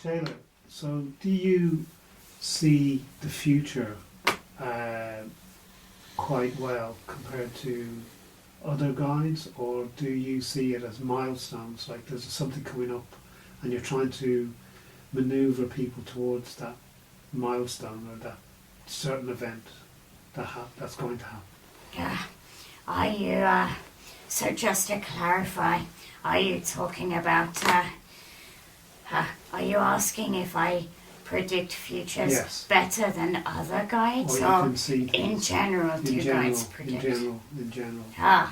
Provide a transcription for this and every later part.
Shayla, so do you see the future quite well compared to other guides, or do you see it as milestones, like there's something coming up and you're trying to maneuver people towards that milestone or that certain event that's going to happen? Yeah. Are you, so just to clarify, are you talking about, are you asking if I predict futures Yes. better than other guides, Or you or can see in things. general do In general, guides predict? in general.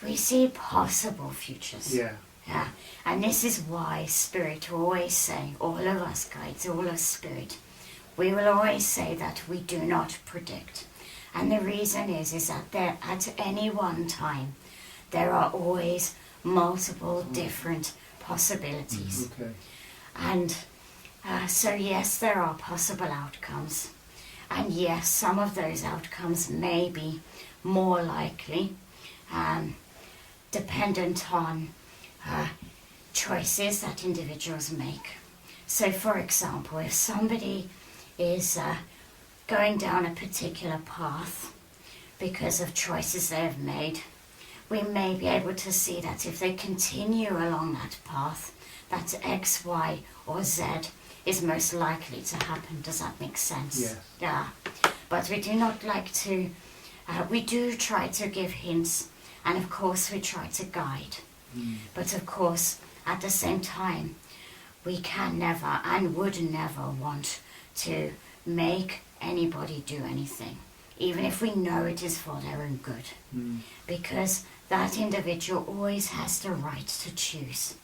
We see possible futures. Yeah. Yeah, and this is why Spirit will always say, all of us guides, all of Spirit, we will always say that we do not predict. And the reason is that there, at any one time, there are always multiple different possibilities. Okay. And so yes, there are possible outcomes. And yes, some of those outcomes may be more likely, dependent on choices that individuals make. So for example, if somebody is going down a particular path because of choices they have made, we may be able to see that if they continue along that path, that X, Y, or Z is most likely to happen. Does that make sense? Yes. Yeah. But we do not like to, we do try to give hints, and of course we try to guide. But of course, at the same time, we can never and would never want to make anybody do anything, even if we know it is for their own good. Because that individual always has the right to choose.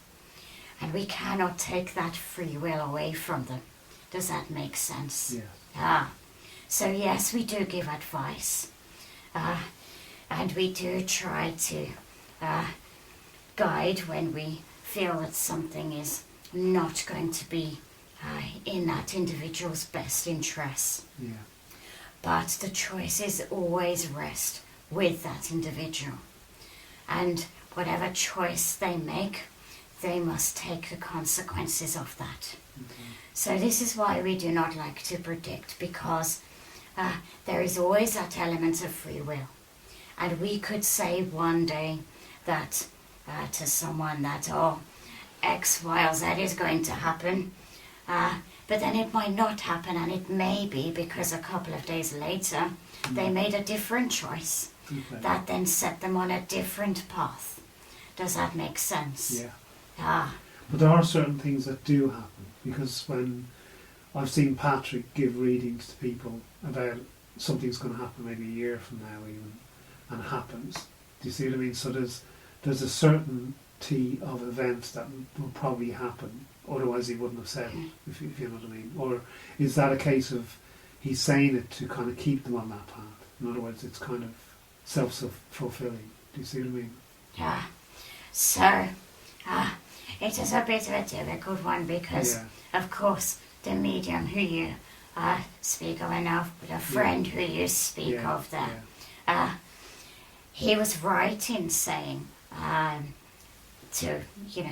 And we cannot take that free will away from them. Does that make sense? Yeah. So yes, we do give advice. And we do try to guide when we feel that something is not going to be in that individual's best interests. Yeah. But the choices always rest with that individual. And whatever choice they make, they must take the consequences of that. Okay. So this is why we do not like to predict, because there is always that element of free will. And we could say one day that to someone that, oh, X, Y, or Z is going to happen, but then it might not happen, and it may be because a couple of days later they made a different choice that then set them on a different path. Does that make sense? Yeah. But there are certain things that do happen, because when I've seen Patrick give readings to people about something's going to happen maybe a year from now even, and it happens. Do you see what I mean? So there's a certainty of events that will probably happen, otherwise he wouldn't have said it, if you know what I mean. Or is that a case of he's saying it to kind of keep them on that path? In other words, it's kind of self-fulfilling. Do you see what I mean? Yeah. So it is a bit of a difficult one, because of course the medium who you speak of, and a friend who you speak of there, he was right in saying to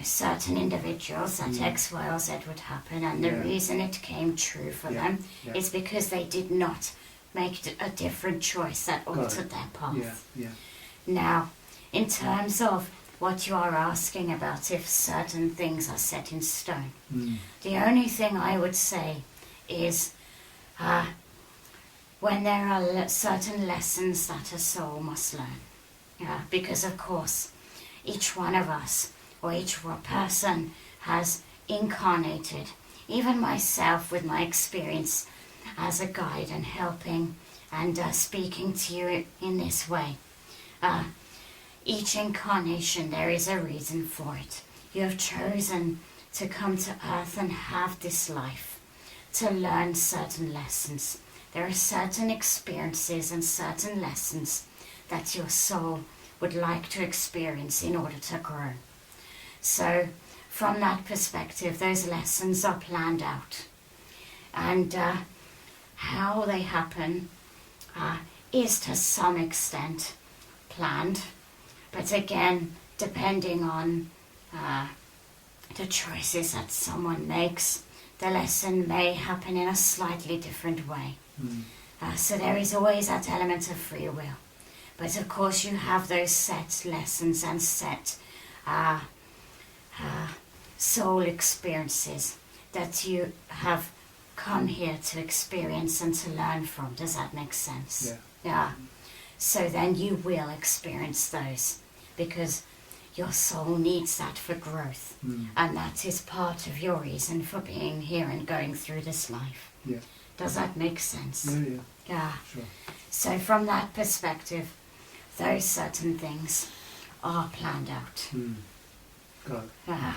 certain individuals that X, Y, or Z would happen, and the reason it came true for them is because they did not make a different choice that altered their path. Now, in terms of what you are asking about, if certain things are set in stone, the only thing I would say is when there are certain lessons that a soul must learn. Because of course, each one of us, or each person, has incarnated. Even myself, with my experience as a guide and helping and speaking to you in this way, each incarnation, there is a reason for it. You have chosen to come to earth and have this life, to learn certain lessons. There are certain experiences and certain lessons that your soul would like to experience in order to grow. So from that perspective, those lessons are planned out. And how they happen is to some extent planned, but again, depending on the choices that someone makes, the lesson may happen in a slightly different way. Mm. So there is always that element of free will. But of course you have those set lessons and set soul experiences that you have come here to experience and to learn from. Does that make sense? Yeah. Yeah. So then you will experience those because your soul needs that for growth. Mm. And that is part of your reason for being here and going through this life. Yeah. Does that make sense? Yeah, yeah. Yeah. Sure. So from that perspective, those certain things are planned out. Mm. Got it.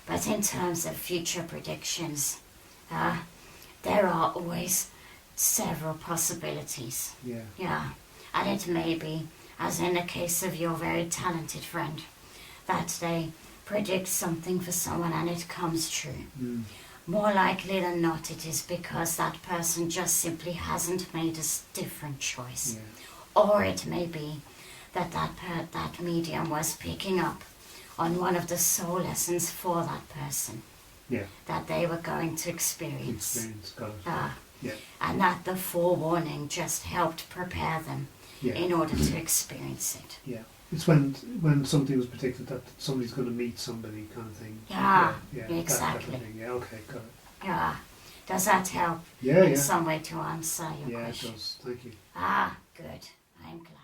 But in terms of future predictions, there are always several possibilities. Yeah. Yeah. And it may be, as in the case of your very talented friend, that they predict something for someone and it comes true. Mm. More likely than not, it is because that person just simply hasn't made a different choice. Yeah. Or it may be that that medium was picking up on one of the soul lessons for that person Yeah. that they were going to experience. Got it. Yeah. And that the forewarning just helped prepare them Yeah. in order to experience it. Yeah. It's when something was predicted that somebody's going to meet somebody, kind of thing. Yeah, yeah, exactly. That kind of thing. Yeah. Okay. Got it. Yeah. Does that help Yeah. in Yeah. some way to answer your Yeah, it question? does. Thank you. Good. I'm glad.